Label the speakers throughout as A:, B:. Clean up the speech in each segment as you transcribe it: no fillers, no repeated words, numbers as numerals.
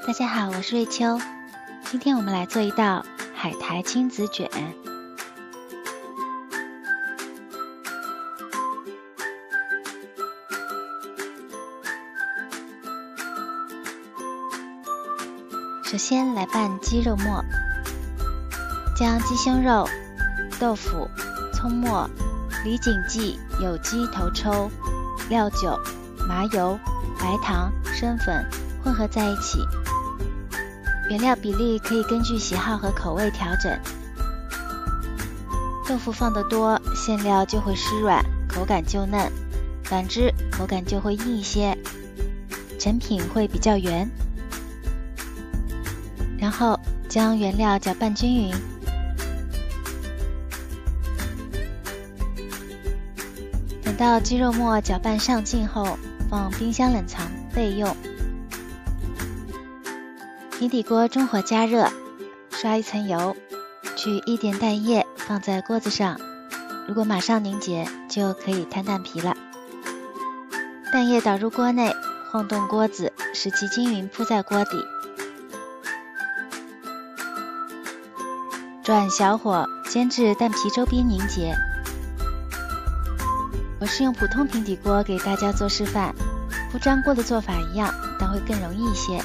A: 大家好，我是瑞秋。今天我们来做一道海苔亲子卷。首先来拌鸡肉末，将鸡胸肉、豆腐、葱末、李锦记有机头抽、料酒、麻油、白糖、生粉混合在一起。原料比例可以根据喜好和口味调整。豆腐放得多，馅料就会湿软，口感就嫩；反之，口感就会硬一些，成品会比较圆。然后将原料搅拌均匀。等到鸡肉末搅拌上劲后，放冰箱冷藏备用。平底锅中火加热，刷一层油，取一点蛋液放在锅子上，如果马上凝结，就可以摊蛋皮了。蛋液倒入锅内，晃动锅子，使其均匀铺在锅底。转小火煎至蛋皮周边凝结。我是用普通平底锅给大家做示范，不粘锅的做法一样，但会更容易一些。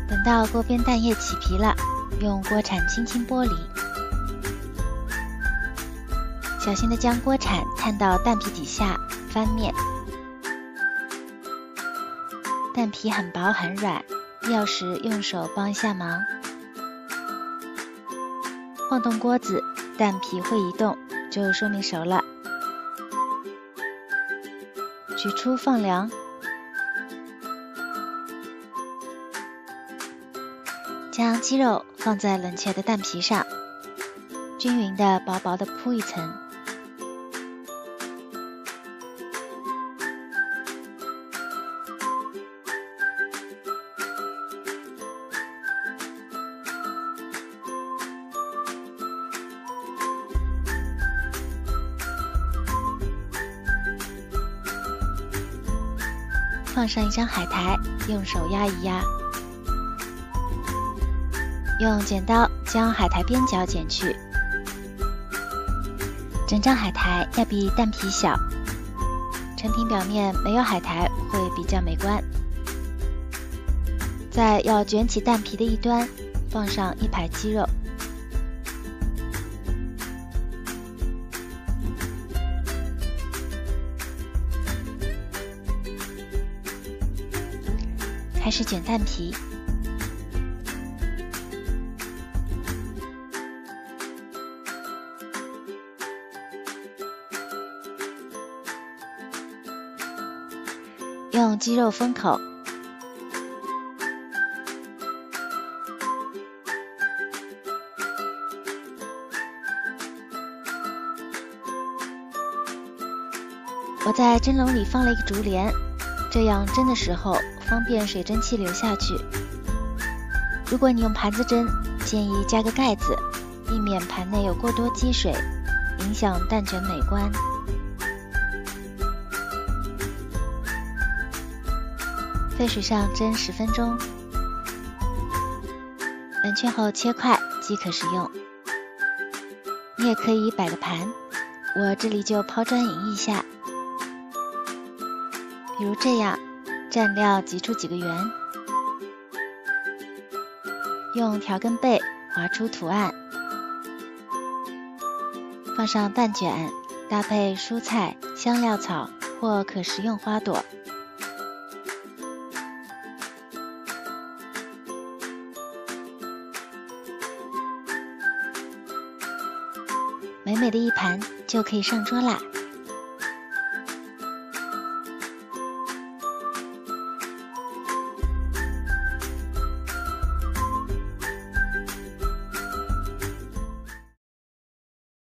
A: 等到锅边蛋液起皮了，用锅铲轻轻剥离，小心地将锅铲探到蛋皮底下，翻面。蛋皮很薄很软，必要时用手帮一下忙。晃动锅子，蛋皮会移动，就说明熟了。取出放凉。将鸡肉放在冷却的蛋皮上，均匀的薄薄的铺一层。放上一张海苔，用手压一压。用剪刀将海苔边角剪去，整张海苔要比蛋皮小，成品表面没有海苔会比较美观。在要卷起蛋皮的一端，放上一排鸡肉，开始卷蛋皮。用鸡肉封口，我在蒸笼里放了一个竹帘，这样蒸的时候方便水蒸气流下去。如果你用盘子蒸，建议加个盖子，避免盘内有过多积水，影响蛋卷美观。沸水上蒸10分钟，冷却后切块即可食用。你也可以摆个盘，我这里就抛砖引玉下，比如这样，蘸料挤出几个圆，用调羹背划出图案，放上蛋卷，搭配蔬菜、香料草或可食用花朵。美美的一盘就可以上桌啦！